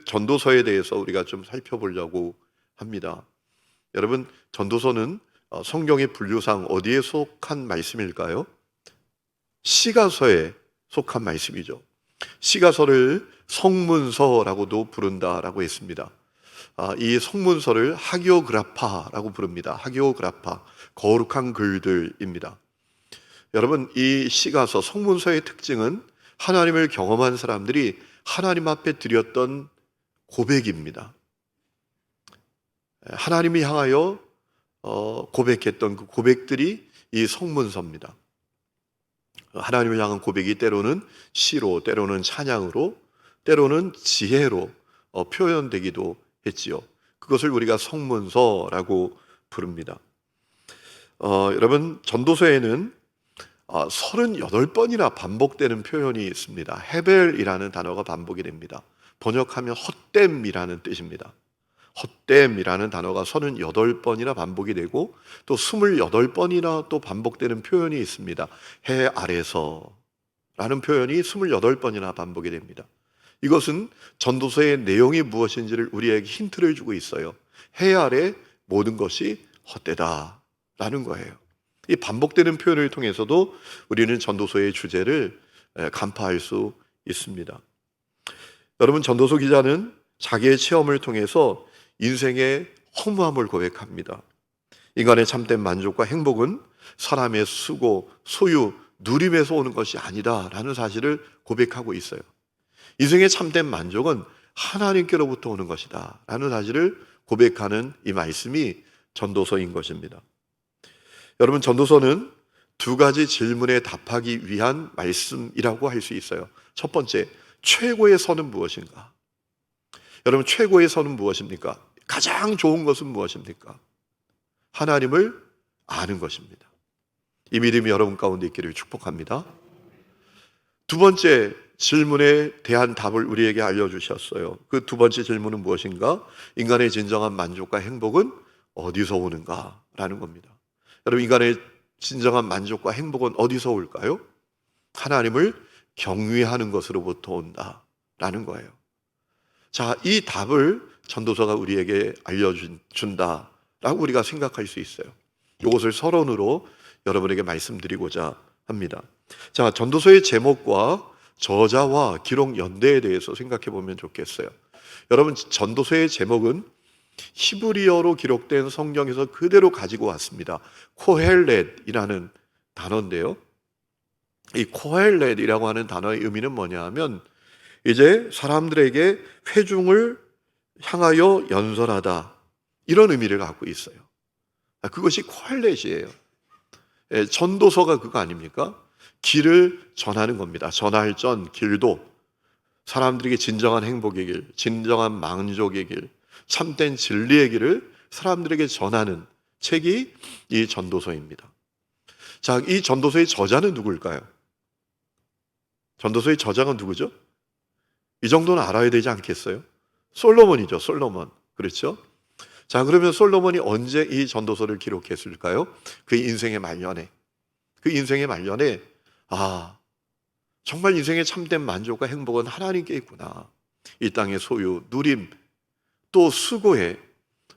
전도서에 대해서 우리가 좀 살펴보려고 합니다. 여러분, 전도서는 성경의 분류상 어디에 속한 말씀일까요? 시가서에 속한 말씀이죠. 시가서를 성문서라고도 부른다라고 했습니다. 이 성문서를 하기오그라파라고 부릅니다. 하기오그라파, 거룩한 글들입니다. 여러분, 이 시가서 성문서의 특징은 하나님을 경험한 사람들이 하나님 앞에 드렸던 고백입니다. 하나님이 향하여 고백했던 그 고백들이 이 성문서입니다. 하나님을 향한 고백이 때로는 시로, 때로는 찬양으로, 때로는 지혜로 표현되기도 했지요. 그것을 우리가 성문서라고 부릅니다. 여러분, 전도서에는 38번이나 반복되는 표현이 있습니다. 헤벨이라는 단어가 반복이 됩니다. 번역하면 헛됨이라는 뜻입니다. 헛됨이라는 단어가 38번이나 반복이 되고 또 28번이나 또 반복되는 표현이 있습니다. 해 아래서라는 표현이 28번이나 반복이 됩니다. 이것은 전도서의 내용이 무엇인지를 우리에게 힌트를 주고 있어요. 해 아래 모든 것이 헛되다라는 거예요. 이 반복되는 표현을 통해서도 우리는 전도서의 주제를 간파할 수 있습니다. 여러분, 전도서 기자는 자기의 체험을 통해서 인생의 허무함을 고백합니다. 인간의 참된 만족과 행복은 사람의 수고, 소유, 누림에서 오는 것이 아니다라는 사실을 고백하고 있어요. 인생의 참된 만족은 하나님께로부터 오는 것이다 라는 사실을 고백하는 이 말씀이 전도서인 것입니다. 여러분, 전도서는 두 가지 질문에 답하기 위한 말씀이라고 할 수 있어요. 첫 번째, 최고의 선은 무엇인가? 여러분, 최고의 선은 무엇입니까? 가장 좋은 것은 무엇입니까? 하나님을 아는 것입니다. 이 믿음이 여러분 가운데 있기를 축복합니다. 두 번째 질문에 대한 답을 우리에게 알려주셨어요. 그 두 번째 질문은 무엇인가? 인간의 진정한 만족과 행복은 어디서 오는가? 라는 겁니다. 여러분, 인간의 진정한 만족과 행복은 어디서 올까요? 하나님을 경외하는 것으로부터 온다라는 거예요. 자, 이 답을 전도서가 우리에게 알려준다라고 우리가 생각할 수 있어요. 이것을 서론으로 여러분에게 말씀드리고자 합니다. 자, 전도서의 제목과 저자와 기록 연대에 대해서 생각해 보면 좋겠어요. 여러분, 전도서의 제목은 히브리어로 기록된 성경에서 그대로 가지고 왔습니다. 코헬렛이라는 단어인데요. 이 코헬렛이라고 하는 단어의 의미는 뭐냐 하면 이제 사람들에게 회중을 향하여 연설하다, 이런 의미를 갖고 있어요. 그것이 코헬렛이에요. 전도서가 그거 아닙니까? 길을 전하는 겁니다. 전할 전, 길도 사람들에게 진정한 행복의 길, 진정한 만족의 길, 참된 진리의 길을 사람들에게 전하는 책이 이 전도서입니다. 자, 이 전도서의 저자는 누구일까요? 전도서의 저자가 누구죠? 이 정도는 알아야 되지 않겠어요? 솔로몬이죠, 솔로몬. 그렇죠? 자, 그러면 솔로몬이 언제 이 전도서를 기록했을까요? 그 인생의 말년에. 그 인생의 말년에, 정말 인생의 참된 만족과 행복은 하나님께 있구나. 이 땅의 소유, 누림, 또 수고에,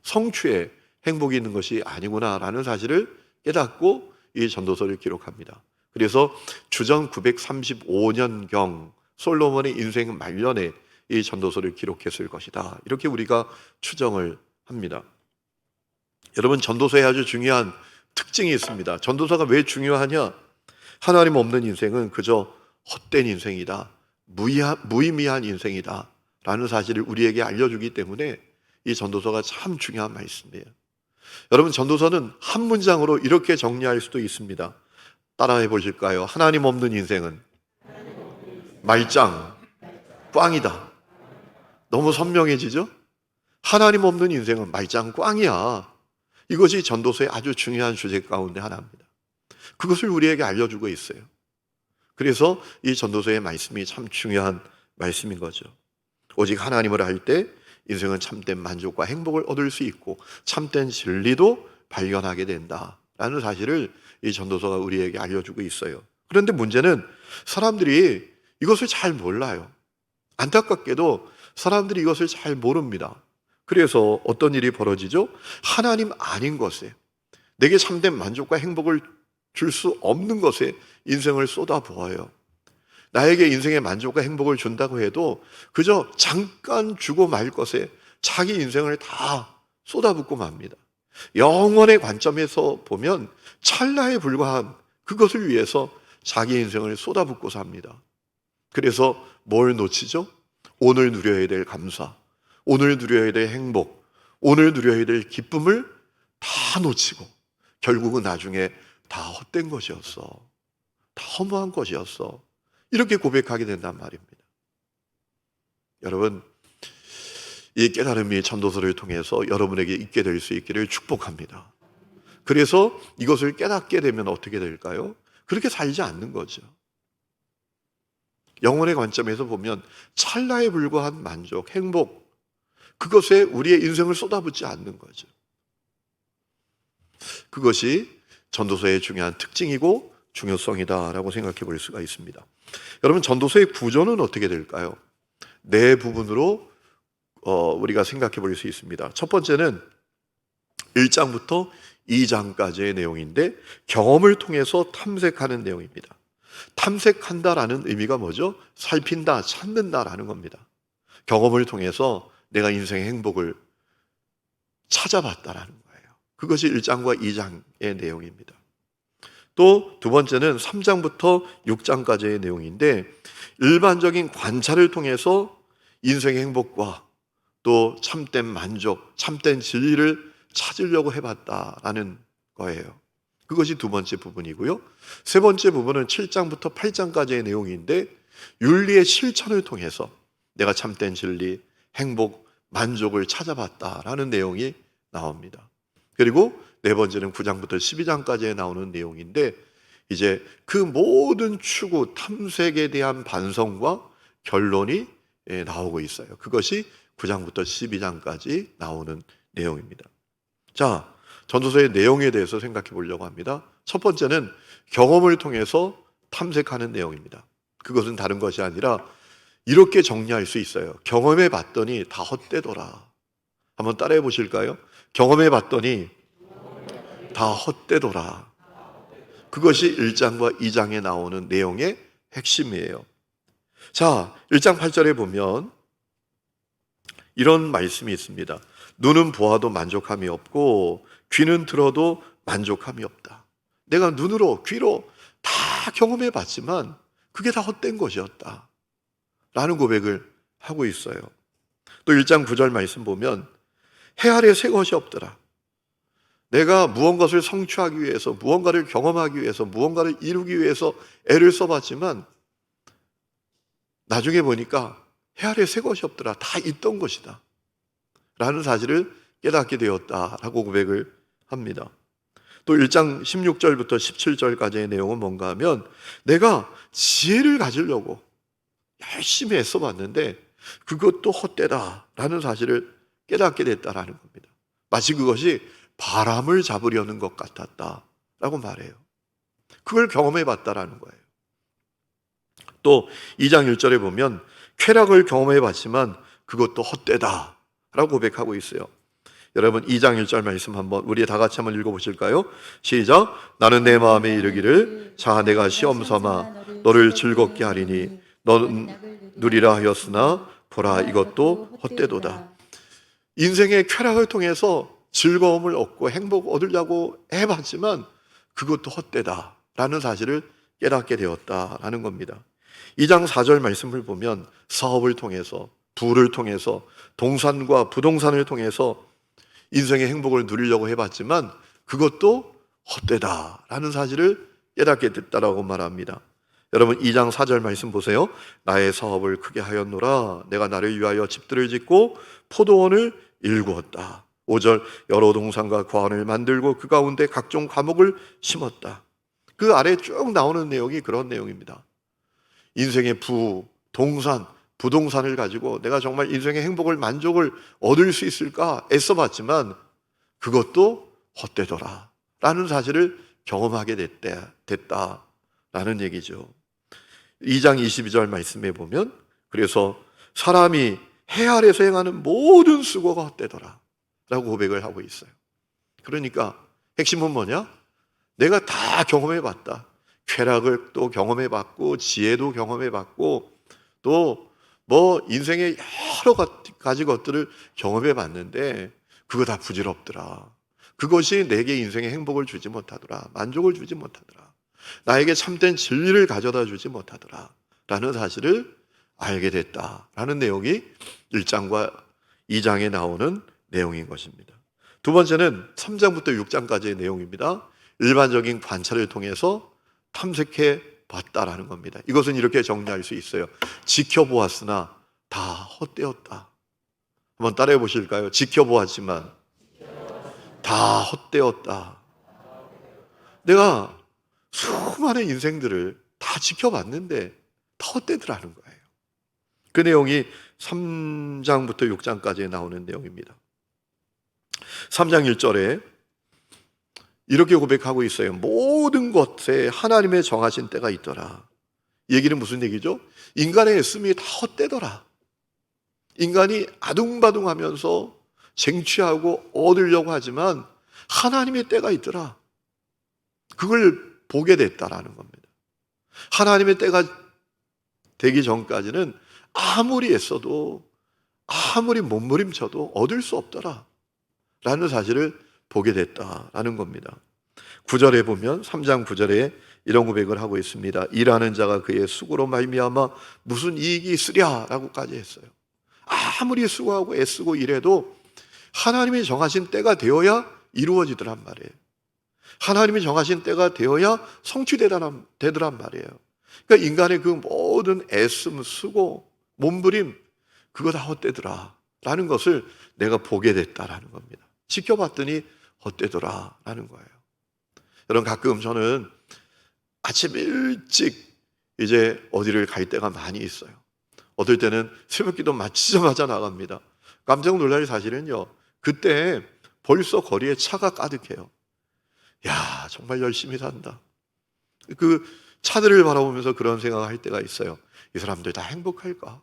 성취에 행복이 있는 것이 아니구나라는 사실을 깨닫고 이 전도서를 기록합니다. 그래서 주전 935년경 솔로몬의 인생 말년에 이 전도서를 기록했을 것이다, 이렇게 우리가 추정을 합니다. 여러분, 전도서에 아주 중요한 특징이 있습니다. 전도서가 왜 중요하냐? 하나님 없는 인생은 그저 헛된 인생이다, 무의미한 인생이다 라는 사실을 우리에게 알려주기 때문에 이 전도서가 참 중요한 말씀이에요. 여러분, 전도서는 한 문장으로 이렇게 정리할 수도 있습니다. 따라해 보실까요? 하나님 없는 인생은 말짱, 꽝이다. 너무 선명해지죠? 하나님 없는 인생은 말짱, 꽝이야. 이것이 전도서의 아주 중요한 주제 가운데 하나입니다. 그것을 우리에게 알려주고 있어요. 그래서 이 전도서의 말씀이 참 중요한 말씀인 거죠. 오직 하나님을 알 때 인생은 참된 만족과 행복을 얻을 수 있고 참된 진리도 발견하게 된다라는 사실을 이 전도서가 우리에게 알려주고 있어요. 그런데 문제는 사람들이 이것을 잘 몰라요. 안타깝게도 사람들이 이것을 잘 모릅니다. 그래서 어떤 일이 벌어지죠? 하나님 아닌 것에, 내게 참된 만족과 행복을 줄 수 없는 것에 인생을 쏟아부어요. 나에게 인생의 만족과 행복을 준다고 해도 그저 잠깐 주고 말 것에 자기 인생을 다 쏟아붓고 맙니다. 영원의 관점에서 보면 찰나에 불과한 그것을 위해서 자기 인생을 쏟아붓고 삽니다. 그래서 뭘 놓치죠? 오늘 누려야 될 감사, 오늘 누려야 될 행복, 오늘 누려야 될 기쁨을 다 놓치고 결국은 나중에 다 헛된 것이었어, 다 허무한 것이었어, 이렇게 고백하게 된단 말입니다. 여러분, 이 깨달음이 전도서를 통해서 여러분에게 있게 될 수 있기를 축복합니다. 그래서 이것을 깨닫게 되면 어떻게 될까요? 그렇게 살지 않는 거죠. 영혼의 관점에서 보면 찰나에 불과한 만족, 행복, 그것에 우리의 인생을 쏟아붓지 않는 거죠. 그것이 전도서의 중요한 특징이고 중요성이다라고 생각해 볼 수가 있습니다. 여러분, 전도서의 구조는 어떻게 될까요? 네 부분으로 우리가 생각해 볼 수 있습니다. 첫 번째는 1장부터 2장까지의 내용인데 경험을 통해서 탐색하는 내용입니다. 탐색한다라는 의미가 뭐죠? 살핀다, 찾는다라는 겁니다. 경험을 통해서 내가 인생의 행복을 찾아봤다라는 거예요. 그것이 1장과 2장의 내용입니다. 또 두 번째는 3장부터 6장까지의 내용인데 일반적인 관찰을 통해서 인생의 행복과 또 참된 만족, 참된 진리를 찾으려고 해봤다라는 거예요. 그것이 두 번째 부분이고요. 세 번째 부분은 7장부터 8장까지의 내용인데 윤리의 실천을 통해서 내가 참된 진리, 행복, 만족을 찾아봤다라는 내용이 나옵니다. 그리고 네 번째는 9장부터 12장까지에 나오는 내용인데 이제 그 모든 추구, 탐색에 대한 반성과 결론이 나오고 있어요. 그것이 9장부터 12장까지 나오는 내용입니다. 자, 전도서의 내용에 대해서 생각해 보려고 합니다. 첫 번째는 경험을 통해서 탐색하는 내용입니다. 그것은 다른 것이 아니라 이렇게 정리할 수 있어요. 경험해 봤더니 다 헛되더라. 한번 따라해 보실까요? 경험해 봤더니 다 헛되더라. 그것이 1장과 2장에 나오는 내용의 핵심이에요. 자, 1장 8절에 보면 이런 말씀이 있습니다. 눈은 보아도 만족함이 없고 귀는 들어도 만족함이 없다. 내가 눈으로 귀로 다 경험해 봤지만 그게 다 헛된 것이었다 라는 고백을 하고 있어요. 또 1장 9절 말씀 보면 해 아래 새 것이 없더라. 내가 무언가를 성취하기 위해서, 무언가를 경험하기 위해서, 무언가를 이루기 위해서 애를 써봤지만 나중에 보니까 해 아래 새 것이 없더라. 다 있던 것이다 라는 사실을 깨닫게 되었다라고 고백을 합니다. 또 1장 16절부터 17절까지의 내용은 뭔가 하면 내가 지혜를 가지려고 열심히 애써봤는데 그것도 헛되다라는 사실을 깨닫게 됐다라는 겁니다. 마치 그것이 바람을 잡으려는 것 같았다라고 말해요. 그걸 경험해 봤다라는 거예요. 또 2장 1절에 보면 쾌락을 경험해 봤지만 그것도 헛되다라고 고백하고 있어요. 여러분 2장 1절 말씀 한번 우리 다 같이 한번 읽어보실까요? 시작. 나는 내 마음에 이르기를 자 내가 시험 삼아 너를 즐겁게 하리니 너는 누리라 하였으나 보라 이것도 헛되도다. 인생의 쾌락을 통해서 즐거움을 얻고 행복을 얻으려고 해봤지만 그것도 헛되다라는 사실을 깨닫게 되었다라는 겁니다. 2장 4절 말씀을 보면 사업을 통해서, 부를 통해서, 동산과 부동산을 통해서 인생의 행복을 누리려고 해봤지만 그것도 헛되다라는 사실을 깨닫게 됐다라고 말합니다. 여러분 2장 4절 말씀 보세요. 나의 사업을 크게 하였노라. 내가 나를 위하여 집들을 짓고 포도원을 일구었다. 5절 여러 동산과 과원을 만들고 그 가운데 각종 과목을 심었다. 그 아래 쭉 나오는 내용이 그런 내용입니다. 인생의 부, 동산, 부동산을 가지고 내가 정말 인생의 행복을, 만족을 얻을 수 있을까 애써봤지만 그것도 헛되더라 라는 사실을 경험하게 됐다라는 얘기죠. 2장 22절 말씀에 보면, 그래서 사람이 해 아래서 행하는 모든 수고가 헛되더라 라고 고백을 하고 있어요. 그러니까 핵심은 뭐냐? 내가 다 경험해봤다. 쾌락을 또 경험해봤고, 지혜도 경험해봤고, 또 인생의 여러 가지 것들을 경험해봤는데 그거 다 부질없더라. 그것이 내게 인생의 행복을 주지 못하더라. 만족을 주지 못하더라. 나에게 참된 진리를 가져다 주지 못하더라 라는 사실을 알게 됐다라는 내용이 1장과 2장에 나오는 내용인 것입니다. 두 번째는 3장부터 6장까지의 내용입니다. 일반적인 관찰을 통해서 탐색해 봤다라는 겁니다. 이것은 이렇게 정리할 수 있어요. 지켜보았으나 다 헛되었다. 한번 따라해 보실까요? 지켜보았지만 다 헛되었다. 내가 수많은 인생들을 다 지켜봤는데 다 헛되더라는 거예요. 그 내용이 3장부터 6장까지 나오는 내용입니다. 3장 1절에 이렇게 고백하고 있어요. 모든 것에 하나님의 정하신 때가 있더라. 이 얘기는 무슨 얘기죠? 인간의 애씀이 다 헛되더라. 인간이 아둥바둥하면서 쟁취하고 얻으려고 하지만 하나님의 때가 있더라. 그걸 보게 됐다라는 겁니다. 하나님의 때가 되기 전까지는 아무리 애써도, 아무리 몸부림쳐도 얻을 수 없더라 라는 사실을 보게 됐다라는 겁니다. 9절에 보면 3장 9절에 이런 고백을 하고 있습니다. 일하는 자가 그의 수고로 말미암아 무슨 이익이 있으랴 라고까지 했어요. 아무리 수고하고 애쓰고 일해도 하나님이 정하신 때가 되어야 이루어지더란 말이에요. 하나님이 정하신 때가 되어야 성취되더란 말이에요. 그러니까 인간의 그 모든 애씀, 수고, 몸부림 그거 다 헛되더라 라는 것을 내가 보게 됐다라는 겁니다. 지켜봤더니 헛되더라 라는 거예요. 여러분, 가끔 저는 아침 일찍 이제 어디를 갈 때가 많이 있어요. 어떨 때는 새벽기도 마치자마자 나갑니다. 깜짝 놀랄 사실은요, 그때 벌써 거리에 차가 가득해요. 야, 정말 열심히 산다. 그 차들을 바라보면서 그런 생각을 할 때가 있어요. 이 사람들 다 행복할까?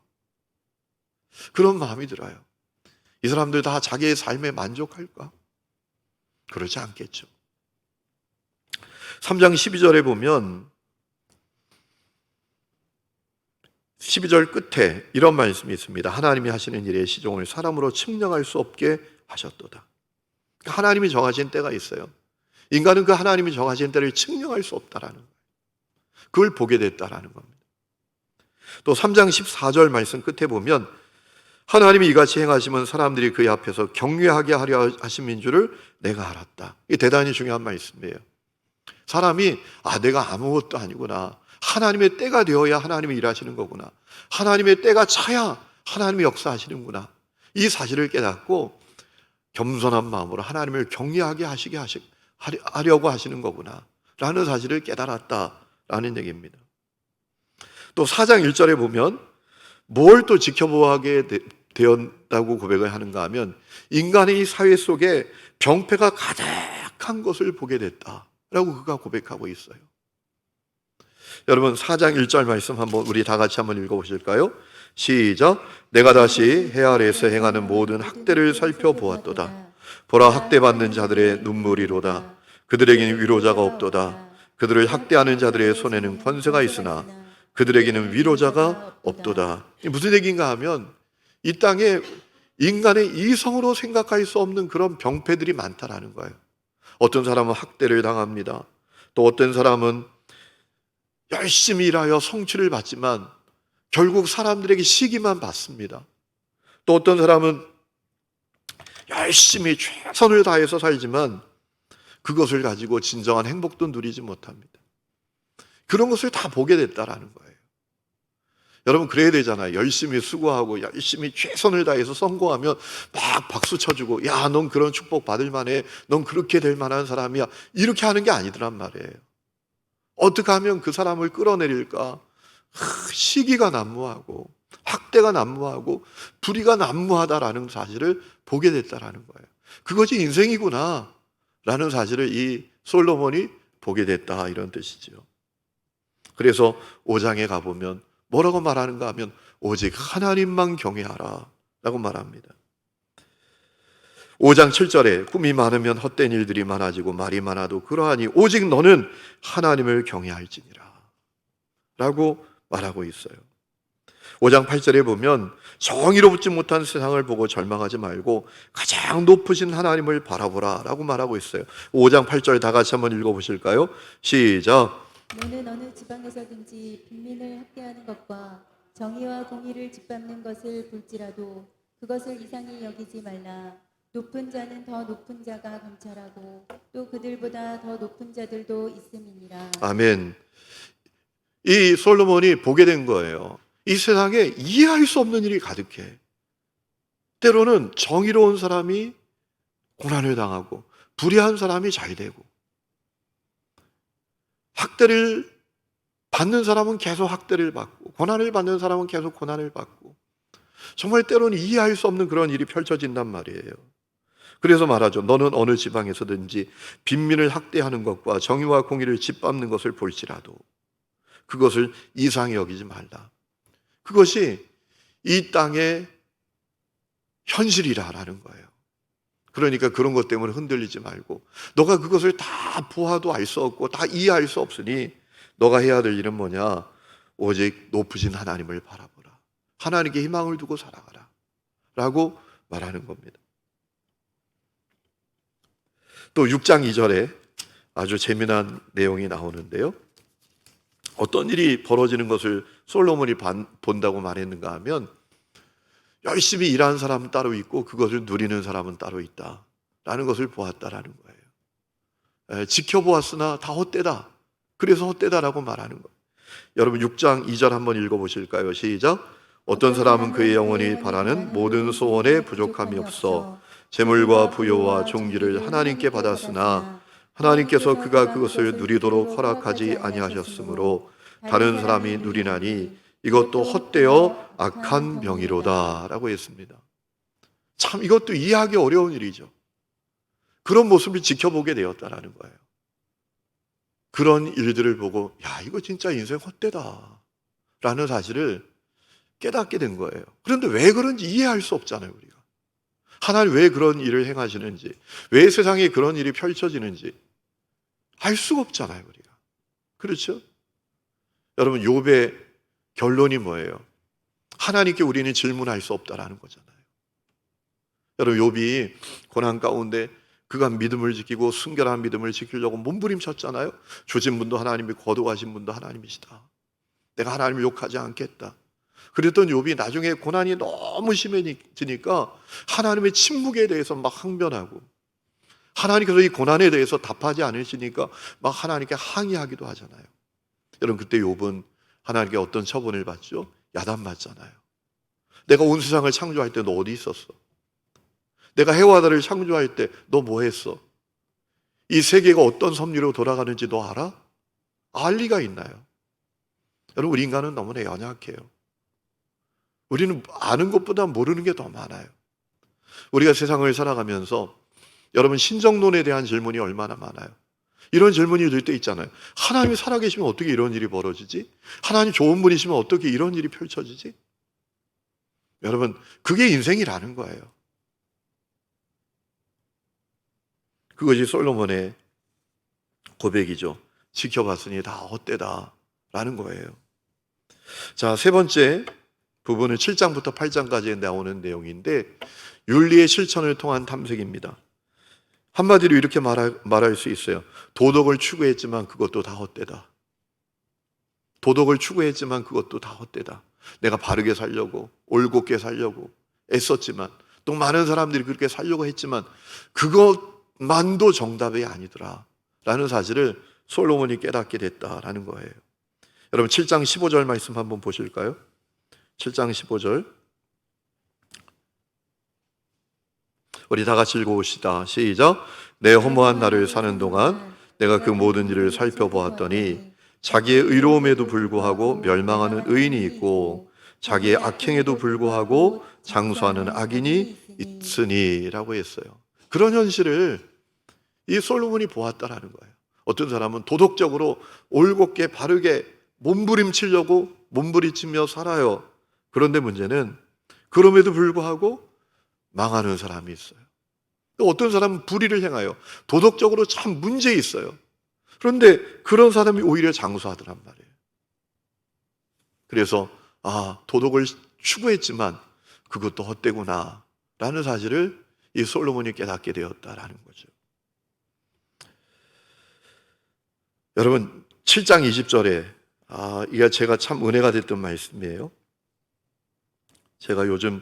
그런 마음이 들어요. 이 사람들 다 자기의 삶에 만족할까? 그렇지 않겠죠. 3장 12절에 보면 12절 끝에 이런 말씀이 있습니다. 하나님이 하시는 일의 시종을 사람으로 측량할 수 없게 하셨도다. 하나님이 정하신 때가 있어요. 인간은 그 하나님이 정하신 때를 측량할 수 없다라는 거예요. 그걸 보게 됐다라는 겁니다. 또 3장 14절 말씀 끝에 보면 하나님이 이같이 행하시면 사람들이 그의 앞에서 경외하게 하려 하심인 줄을 내가 알았다. 이게 대단히 중요한 말씀이에요. 사람이 내가 아무것도 아니구나. 하나님의 때가 되어야 하나님이 일하시는 거구나. 하나님의 때가 차야 하나님이 역사하시는구나. 이 사실을 깨닫고 겸손한 마음으로 하나님을 경외하게 하려고 하시는 거구나 라는 사실을 깨달았다라는 얘기입니다. 또 4장 1절에 보면 뭘 또 지켜보게 되었다고 고백을 하는가 하면 인간의 이 사회 속에 병폐가 가득한 것을 보게 됐다라고 그가 고백하고 있어요. 여러분, 4장 1절 말씀 한번 우리 다 같이 한번 읽어보실까요? 시작. 내가 다시 해 아래에서 행하는 모든 학대를 살펴보았도다. 보라, 학대받는 자들의 눈물이로다. 그들에게는 위로자가 없도다. 그들을 학대하는 자들의 손에는 권세가 있으나 그들에게는 위로자가 없도다. 무슨 얘기인가 하면 이 땅에 인간의 이성으로 생각할 수 없는 그런 병폐들이 많다라는 거예요. 어떤 사람은 학대를 당합니다. 또 어떤 사람은 열심히 일하여 성취를 받지만 결국 사람들에게 시기만 받습니다. 또 어떤 사람은 열심히 최선을 다해서 살지만 그것을 가지고 진정한 행복도 누리지 못합니다. 그런 것을 다 보게 됐다라는 거예요. 여러분, 그래야 되잖아요. 열심히 수고하고 열심히 최선을 다해서 성공하면 막 박수 쳐주고, 야, 넌 그런 축복 받을 만해. 넌 그렇게 될 만한 사람이야. 이렇게 하는 게 아니더란 말이에요. 어떻게 하면 그 사람을 끌어내릴까? 시기가 난무하고 학대가 난무하고 불의가 난무하다라는 사실을 보게 됐다라는 거예요. 그것이 인생이구나 라는 사실을 이 솔로몬이 보게 됐다, 이런 뜻이죠. 그래서 5장에 가보면 뭐라고 말하는가 하면 오직 하나님만 경외하라 라고 말합니다. 5장 7절에 꿈이 많으면 헛된 일들이 많아지고 말이 많아도 그러하니 오직 너는 하나님을 경외할지니라 라고 말하고 있어요. 5장 8절에 보면 정의롭지 못한 세상을 보고 절망하지 말고 가장 높으신 하나님을 바라보라 라고 말하고 있어요. 5장 8절 다 같이 한번 읽어보실까요? 시작. 너는 어느 지방에서든지 빈민을 학대하는 것과 정의와 공의를 짓밟는 것을 볼지라도 그것을 이상히 여기지 말라. 높은 자는 더 높은 자가 감찰하고 또 그들보다 더 높은 자들도 있음이니라. 아멘. 이 솔로몬이 보게 된 거예요. 이 세상에 이해할 수 없는 일이 가득해. 때로는 정의로운 사람이 고난을 당하고 불의한 사람이 잘 되고, 학대를 받는 사람은 계속 학대를 받고, 고난을 받는 사람은 계속 고난을 받고, 정말 때로는 이해할 수 없는 그런 일이 펼쳐진단 말이에요. 그래서 말하죠. 너는 어느 지방에서든지 빈민을 학대하는 것과 정의와 공의를 짓밟는 것을 볼지라도 그것을 이상히 여기지 말라. 그것이 이 땅의 현실이라는 거예요. 그러니까 그런 것 때문에 흔들리지 말고, 너가 그것을 다 보아도 알 수 없고 다 이해할 수 없으니 너가 해야 될 일은 뭐냐? 오직 높으신 하나님을 바라보라. 하나님께 희망을 두고 살아가라 라고 말하는 겁니다. 또 6장 2절에 아주 재미난 내용이 나오는데요. 어떤 일이 벌어지는 것을 솔로몬이 본다고 말했는가 하면, 열심히 일하는 사람은 따로 있고 그것을 누리는 사람은 따로 있다라는 것을 보았다라는 거예요. 지켜보았으나 다 헛되다. 그래서 헛되다라고 말하는 거예요. 여러분 6장 2절 한번 읽어보실까요? 시작. 어떤 사람은 그의 영혼이 바라는 모든 소원에 부족함이 없어 재물과 부요와 존귀를 하나님께 받았으나 하나님께서 그가 그것을 누리도록 허락하지 아니하셨으므로 다른 사람이 누리나니 이것도 헛되어 악한 명의로다 라고 했습니다. 참 이것도 이해하기 어려운 일이죠. 그런 모습을 지켜보게 되었다라는 거예요. 그런 일들을 보고 야, 이거 진짜 인생 헛되다 라는 사실을 깨닫게 된 거예요. 그런데 왜 그런지 이해할 수 없잖아요, 우리가. 하나님 왜 그런 일을 행하시는지, 왜 세상에 그런 일이 펼쳐지는지 알 수가 없잖아요, 우리가. 그렇죠? 여러분, 욥의 결론이 뭐예요? 하나님께 우리는 질문할 수 없다라는 거잖아요. 여러분, 욥이 고난 가운데 그가 믿음을 지키고 순결한 믿음을 지키려고 몸부림쳤잖아요. 주신 분도 하나님이, 거두가신 분도 하나님이시다. 내가 하나님을 욕하지 않겠다. 그랬던 욥이 나중에 고난이 너무 심해지니까 하나님의 침묵에 대해서 막 항변하고, 하나님께서 이 고난에 대해서 답하지 않으시니까 막 하나님께 항의하기도 하잖아요. 여러분, 그때 욥은 하나님께 어떤 처분을 받죠? 야단 맞잖아요. 내가 온 세상을 창조할 때 너 어디 있었어? 내가 해와 달을 창조할 때 너 뭐 했어? 이 세계가 어떤 섭리로 돌아가는지 너 알아? 알 리가 있나요? 여러분, 우리 인간은 너무나 연약해요. 우리는 아는 것보다 모르는 게 더 많아요. 우리가 세상을 살아가면서 여러분, 신정론에 대한 질문이 얼마나 많아요. 이런 질문이 들 때 있잖아요. 하나님이 살아계시면 어떻게 이런 일이 벌어지지? 하나님 좋은 분이시면 어떻게 이런 일이 펼쳐지지? 여러분, 그게 인생이라는 거예요. 그것이 솔로몬의 고백이죠. 지켜봤으니 다 헛되다라는 거예요. 자, 세 번째 부분은 7장부터 8장까지 나오는 내용인데, 윤리의 실천을 통한 탐색입니다. 한마디로 이렇게 말할 수 있어요. 도덕을 추구했지만 그것도 다 헛되다. 도덕을 추구했지만 그것도 다 헛되다. 내가 바르게 살려고, 올곧게 살려고 애썼지만, 또 많은 사람들이 그렇게 살려고 했지만 그것만도 정답이 아니더라 라는 사실을 솔로몬이 깨닫게 됐다라는 거예요. 여러분, 7장 15절 말씀 한번 보실까요? 7장 15절 우리 다 같이 읽어봅시다. 시작. 내 허무한 날을 사는 동안 내가 그 모든 일을 살펴보았더니 자기의 의로움에도 불구하고 멸망하는 의인이 있고 자기의 악행에도 불구하고 장수하는 악인이 있으니라고 했어요. 그런 현실을 이 솔로몬이 보았다라는 거예요. 어떤 사람은 도덕적으로 올곧게 바르게 몸부림치려고 몸부림치며 살아요. 그런데 문제는 그럼에도 불구하고 망하는 사람이 있어요. 또 어떤 사람은 불의를 행하여 도덕적으로 참 문제 있어요. 그런데 그런 사람이 오히려 장수하더란 말이에요. 그래서 도덕을 추구했지만 그것도 헛되구나 라는 사실을 이 솔로몬이 깨닫게 되었다라는 거죠. 여러분 7장 20절에 이게 제가 참 은혜가 됐던 말씀이에요. 제가 요즘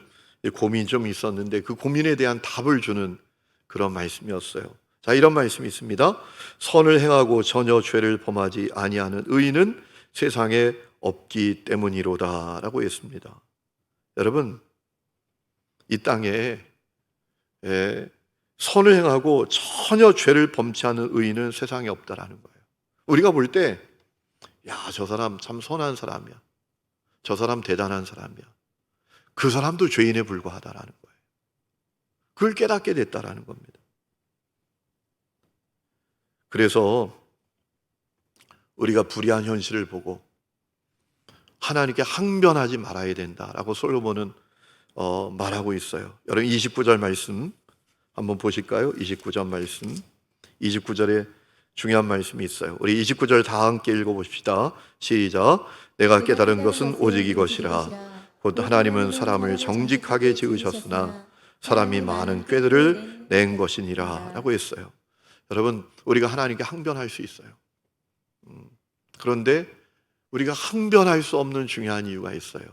고민이 좀 있었는데 그 고민에 대한 답을 주는 그런 말씀이었어요. 자, 이런 말씀이 있습니다. 선을 행하고 전혀 죄를 범하지 아니하는 의인은 세상에 없기 때문이로다 라고 했습니다. 여러분 이 땅에 선을 행하고 전혀 죄를 범치 않은 의인은 세상에 없다라는 거예요. 우리가 볼 때 저 사람 참 선한 사람이야, 저 사람 대단한 사람이야, 그 사람도 죄인에 불과하다라는 거예요. 그걸 깨닫게 됐다라는 겁니다. 그래서 우리가 불의한 현실을 보고 하나님께 항변하지 말아야 된다라고 솔로몬은 말하고 있어요. 여러분 29절 말씀 한번 보실까요? 29절 말씀, 29절에 중요한 말씀이 있어요. 우리 29절 다 함께 읽어봅시다. 시작. 내가 깨달은 것은 오직 이것이라. 곧 하나님은 사람을 정직하게 지으셨으나 사람이 많은 꾀들을 낸 것이니라 라고 했어요. 여러분 우리가 하나님께 항변할 수 있어요. 그런데 우리가 항변할 수 없는 중요한 이유가 있어요.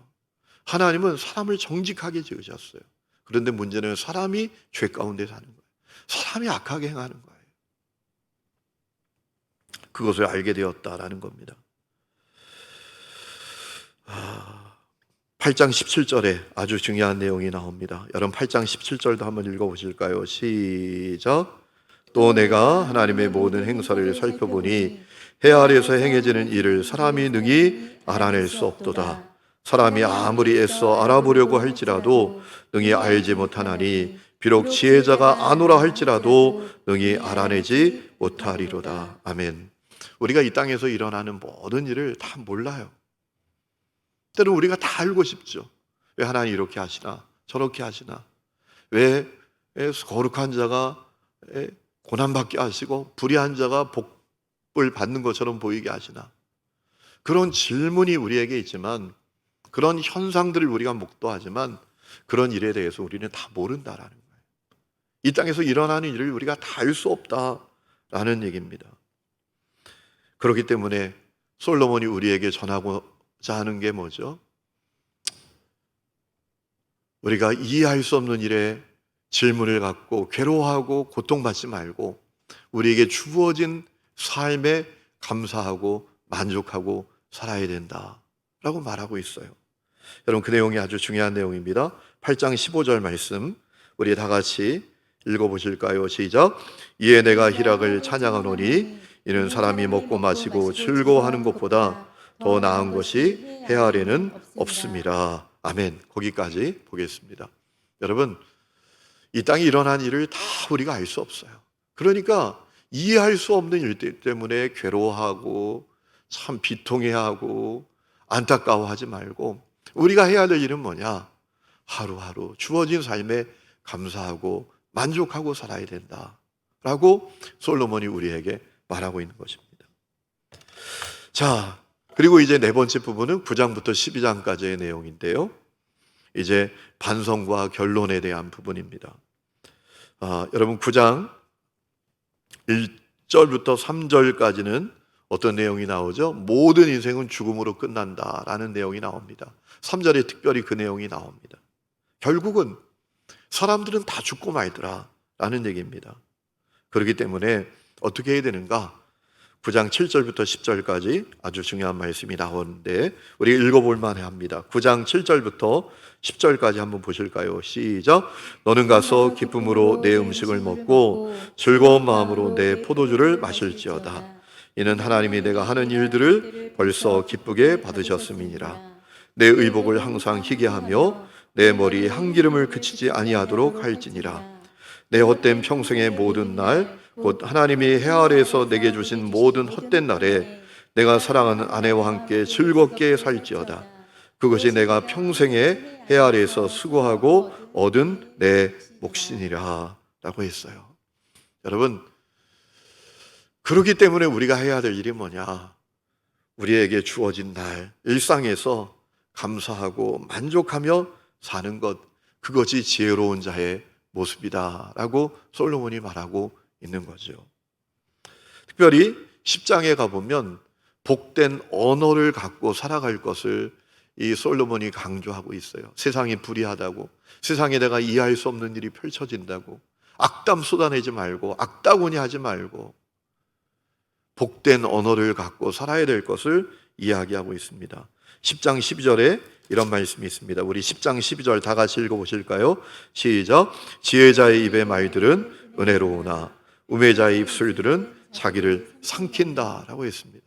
하나님은 사람을 정직하게 지으셨어요. 그런데 문제는 사람이 죄 가운데 사는 거예요. 사람이 악하게 행하는 거예요. 그것을 알게 되었다라는 겁니다. 8장 17절에 아주 중요한 내용이 나옵니다. 여러분 8장 17절도 한번 읽어보실까요? 시작. 또 내가 하나님의 모든 행사를 살펴보니 해 아래에서 행해지는 일을 사람이 능히 알아낼 수 없도다. 사람이 아무리 애써 알아보려고 할지라도 능히 알지 못하나니 비록 지혜자가 아노라 할지라도 능히 알아내지 못하리로다. 아멘. 우리가 이 땅에서 일어나는 모든 일을 다 몰라요. 때로는 우리가 다 알고 싶죠. 왜 하나님 이렇게 하시나 저렇게 하시나, 왜 거룩한 자가 고난받게 하시고 불의한 자가 복을 받는 것처럼 보이게 하시나, 그런 질문이 우리에게 있지만, 그런 현상들을 우리가 목도하지만 그런 일에 대해서 우리는 다 모른다라는 거예요. 이 땅에서 일어나는 일을 우리가 다 알 수 없다라는 얘기입니다. 그렇기 때문에 솔로몬이 우리에게 전하고자 하는 게 뭐죠? 우리가 이해할 수 없는 일에 질문을 갖고 괴로워하고 고통받지 말고 우리에게 주어진 삶에 감사하고 만족하고 살아야 된다라고 말하고 있어요. 여러분 그 내용이 아주 중요한 내용입니다. 8장 15절 말씀 우리 다 같이 읽어보실까요? 시작. 이에 내가 희락을 찬양하노니 이는 사람이 먹고 마시고 즐거워하는 것보다 더 나은 것이 해 아래는 없습니다. 아멘. 거기까지 보겠습니다. 여러분 이 땅에 일어난 일을 다 우리가 알 수 없어요. 그러니까 이해할 수 없는 일 때문에 괴로워하고 참 비통해하고 안타까워하지 말고 우리가 해야 될 일은 뭐냐? 하루하루 주어진 삶에 감사하고 만족하고 살아야 된다라고 솔로몬이 우리에게 말하고 있는 것입니다. 자, 그리고 이제 네 번째 부분은 9장부터 12장까지의 내용인데요. 이제 반성과 결론에 대한 부분입니다. 여러분 9장 1절부터 3절까지는 어떤 내용이 나오죠? 모든 인생은 죽음으로 끝난다라는 내용이 나옵니다. 3절에 특별히 그 내용이 나옵니다. 결국은 사람들은 다 죽고 말더라 라는 얘기입니다. 그렇기 때문에 어떻게 해야 되는가? 9장 7절부터 10절까지 아주 중요한 말씀이 나오는데 우리 읽어볼 만해 합니다. 9장 7절부터 10절까지 한번 보실까요? 시작. 너는 가서 기쁨으로 내 음식을 먹고 즐거운 마음으로 내 포도주를 마실지어다. 이는 하나님이 내가 하는 일들을 벌써 기쁘게 받으셨음이니라. 내 의복을 항상 희게 하며 내 머리에 한 기름을 그치지 아니하도록 할지니라. 내 헛된 평생의 모든 날 곧 하나님이 해 아래에서 내게 주신 모든 헛된 날에 내가 사랑하는 아내와 함께 즐겁게 살지어다. 그것이 내가 평생에 해 아래에서 수고하고 얻은 내 몫이니라 라고 했어요. 여러분, 그렇기 때문에 우리가 해야 될 일이 뭐냐? 우리에게 주어진 날, 일상에서 감사하고 만족하며 사는 것, 그것이 지혜로운 자의 모습이다 라고 솔로몬이 말하고 있는 거죠. 특별히 10장에 가보면 복된 언어를 갖고 살아갈 것을 이 솔로몬이 강조하고 있어요. 세상이 불의하다고, 세상에 내가 이해할 수 없는 일이 펼쳐진다고, 악담 쏟아내지 말고, 악다구니 하지 말고, 복된 언어를 갖고 살아야 될 것을 이야기하고 있습니다. 10장 12절에 이런 말씀이 있습니다. 우리 10장 12절 다 같이 읽어보실까요? 시작. 지혜자의 입의 말들은 은혜로우나 우매자의 입술들은 자기를 삼킨다 라고 했습니다.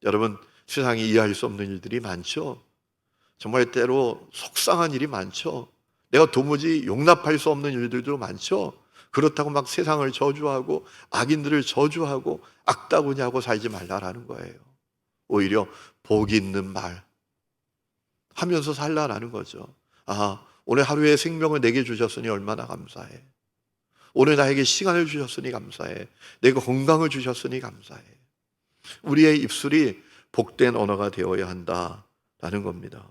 여러분, 세상에 이해할 수 없는 일들이 많죠. 정말 때로 속상한 일이 많죠. 내가 도무지 용납할 수 없는 일들도 많죠. 그렇다고 막 세상을 저주하고 악인들을 저주하고 악다구니하고 살지 말라라는 거예요. 오히려 복 있는 말 하면서 살라라는 거죠. 아, 오늘 하루의 생명을 내게 주셨으니 얼마나 감사해. 오늘 나에게 시간을 주셨으니 감사해. 내가 건강을 주셨으니 감사해. 우리의 입술이 복된 언어가 되어야 한다라는 겁니다.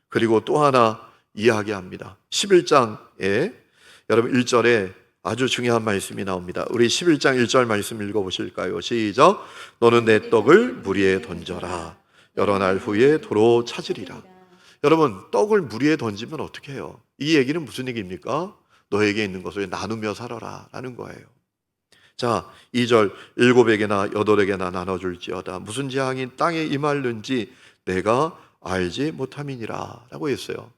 그리고 또 하나 이야기합니다. 11장에 여러분 1절에 아주 중요한 말씀이 나옵니다. 우리 11장 1절 말씀 읽어보실까요? 시작. 너는 내 떡을 물 위에 던져라. 여러 날 후에 도로 찾으리라. 여러분, 떡을 물 위에 던지면 어떻게 해요? 이 얘기는 무슨 얘기입니까? 너에게 있는 것을 나누며 살아라 라는 거예요. 자, 2절 7에게나 8에게나 나눠줄지어다. 무슨 재앙이 땅에 임할는지 내가 알지 못함이니라 라고 했어요.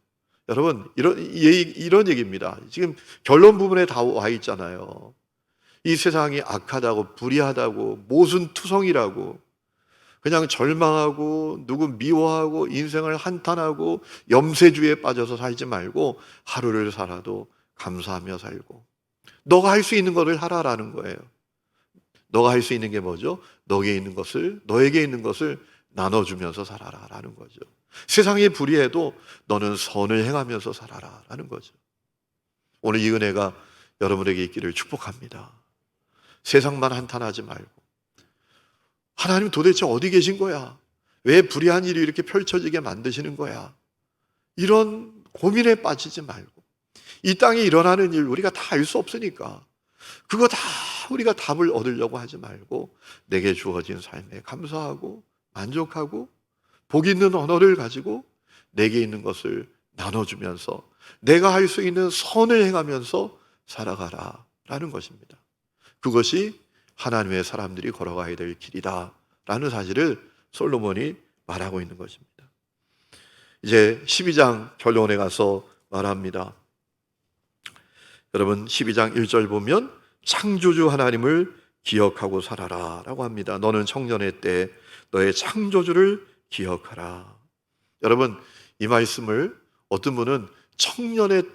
여러분, 이런 얘기입니다. 지금 결론 부분에 다 와 있잖아요. 이 세상이 악하다고 불의하다고 모순투성이라고 그냥 절망하고 누구 미워하고 인생을 한탄하고 염세주의에 빠져서 살지 말고 하루를 살아도 감사하며 살고 너가 할 수 있는 것을 하라라는 거예요. 너가 할 수 있는 게 뭐죠? 너에게 있는 것을 나눠주면서 살아라라는 거죠. 세상이 불의해도 너는 선을 행하면서 살아라라는 거죠. 오늘 이 은혜가 여러분에게 있기를 축복합니다. 세상만 한탄하지 말고 하나님 도대체 어디 계신 거야? 왜 불의한 일이 이렇게 펼쳐지게 만드시는 거야? 이런 고민에 빠지지 말고 이 땅에 일어나는 일 우리가 다 알 수 없으니까 그거 다 우리가 답을 얻으려고 하지 말고 내게 주어진 삶에 감사하고 만족하고 복 있는 언어를 가지고 내게 있는 것을 나눠주면서 내가 할 수 있는 선을 행하면서 살아가라 라는 것입니다. 그것이 하나님의 사람들이 걸어가야 될 길이다 라는 사실을 솔로몬이 말하고 있는 것입니다. 이제 12장 결론에 가서 말합니다. 여러분 12장 1절 보면 창조주 하나님을 기억하고 살아라 라고 합니다. 너는 청년의 때 너의 창조주를 기억하라. 여러분, 이 말씀을 어떤 분은 청년의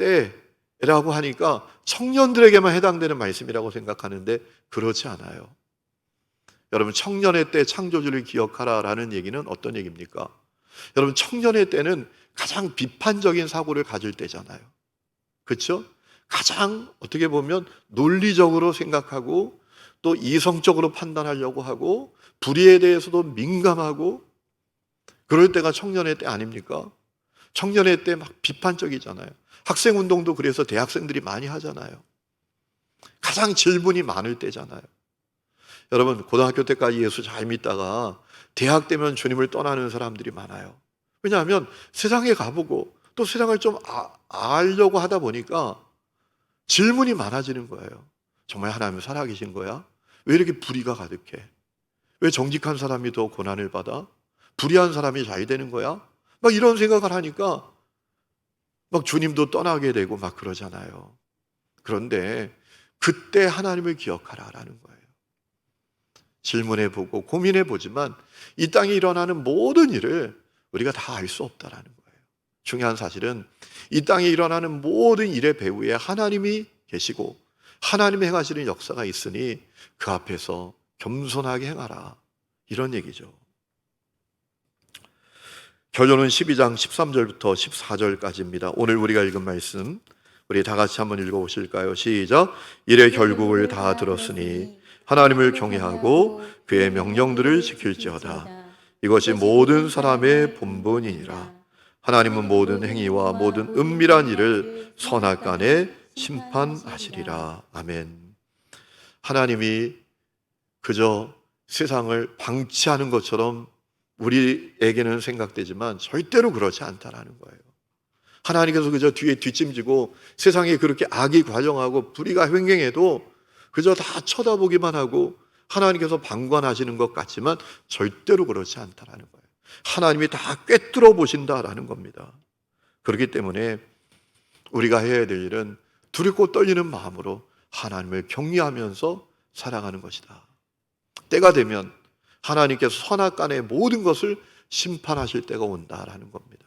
때라고 하니까 청년들에게만 해당되는 말씀이라고 생각하는데 그렇지 않아요. 여러분, 청년의 때 창조주를 기억하라 라는 얘기는 어떤 얘기입니까? 여러분, 청년의 때는 가장 비판적인 사고를 가질 때잖아요. 그렇죠? 가장 어떻게 보면 논리적으로 생각하고 또 이성적으로 판단하려고 하고 불의에 대해서도 민감하고 그럴 때가 청년의 때 아닙니까? 청년의 때 막 비판적이잖아요. 학생운동도 그래서 대학생들이 많이 하잖아요. 가장 질문이 많을 때잖아요. 여러분, 고등학교 때까지 예수 잘 믿다가 대학 되면 주님을 떠나는 사람들이 많아요. 왜냐하면 세상에 가보고 또 세상을 좀 알려고 하다 보니까 질문이 많아지는 거예요. 정말 하나님 살아계신 거야? 왜 이렇게 불의가 가득해? 왜 정직한 사람이 더 고난을 받아? 불의한 사람이 잘 되는 거야? 막 이런 생각을 하니까 막 주님도 떠나게 되고 막 그러잖아요. 그런데 그때 하나님을 기억하라라는 거예요. 질문해보고 고민해보지만 이 땅에 일어나는 모든 일을 우리가 다 알 수 없다라는 거예요. 중요한 사실은 이 땅에 일어나는 모든 일의 배후에 하나님이 계시고 하나님이 행하시는 역사가 있으니 그 앞에서 겸손하게 행하라, 이런 얘기죠. 결론은 12장 13절부터 14절까지입니다. 오늘 우리가 읽은 말씀 우리 다 같이 한번 읽어보실까요? 시작. 이래 결국을 다 들었으니 하나님을 경외하고 그의 명령들을 지킬지어다. 이것이 모든 사람의 본분이니라. 하나님은 모든 행위와 모든 은밀한 일을 선악간에 심판하시리라. 아멘. 하나님이 그저 세상을 방치하는 것처럼 우리에게는 생각되지만 절대로 그렇지 않다라는 거예요. 하나님께서 그저 뒤에 뒷짐지고 세상에 그렇게 악이 과정하고 불의가 횡행해도 그저 다 쳐다보기만 하고 하나님께서 방관하시는 것 같지만 절대로 그렇지 않다라는 거예요. 하나님이 다 꿰뚫어 보신다라는 겁니다. 그렇기 때문에 우리가 해야 될 일은 두렵고 떨리는 마음으로 하나님을 경외하면서 살아가는 것이다. 때가 되면 하나님께서 선악간의 모든 것을 심판하실 때가 온다라는 겁니다.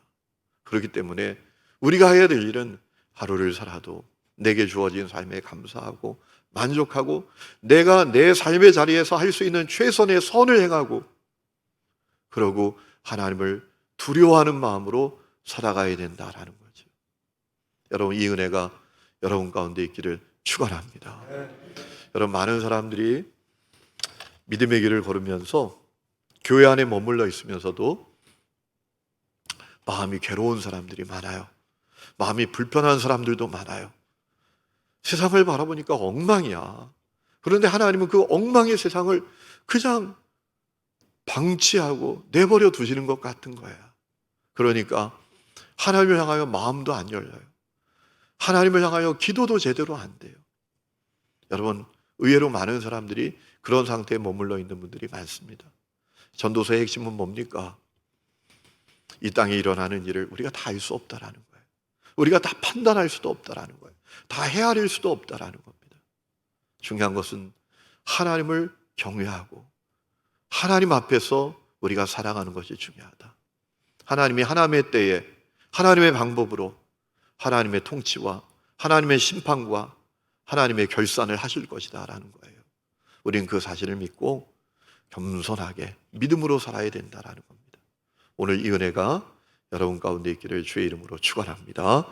그렇기 때문에 우리가 해야 될 일은 하루를 살아도 내게 주어진 삶에 감사하고 만족하고 내가 내 삶의 자리에서 할 수 있는 최선의 선을 행하고 그러고 하나님을 두려워하는 마음으로 살아가야 된다라는 거죠. 여러분, 이 은혜가 여러분 가운데 있기를 축원합니다. 여러분, 많은 사람들이 믿음의 길을 걸으면서 교회 안에 머물러 있으면서도 마음이 괴로운 사람들이 많아요. 마음이 불편한 사람들도 많아요. 세상을 바라보니까 엉망이야. 그런데 하나님은 그 엉망의 세상을 그냥 방치하고 내버려 두시는 것 같은 거야. 그러니까 하나님을 향하여 마음도 안 열려요. 하나님을 향하여 기도도 제대로 안 돼요. 여러분, 의외로 많은 사람들이 그런 상태에 머물러 있는 분들이 많습니다. 전도서의 핵심은 뭡니까? 이 땅에 일어나는 일을 우리가 다 알 수 없다라는 거예요. 우리가 다 판단할 수도 없다라는 거예요. 다 헤아릴 수도 없다라는 겁니다. 중요한 것은 하나님을 경외하고 하나님 앞에서 우리가 살아가는 것이 중요하다. 하나님이 하나님의 때에 하나님의 방법으로 하나님의 통치와 하나님의 심판과 하나님의 결산을 하실 것이다 라는 거예요. 우리는 그 사실을 믿고 겸손하게 믿음으로 살아야 된다라는 겁니다. 오늘 이 은혜가 여러분 가운데 있기를 주의 이름으로 축원합니다.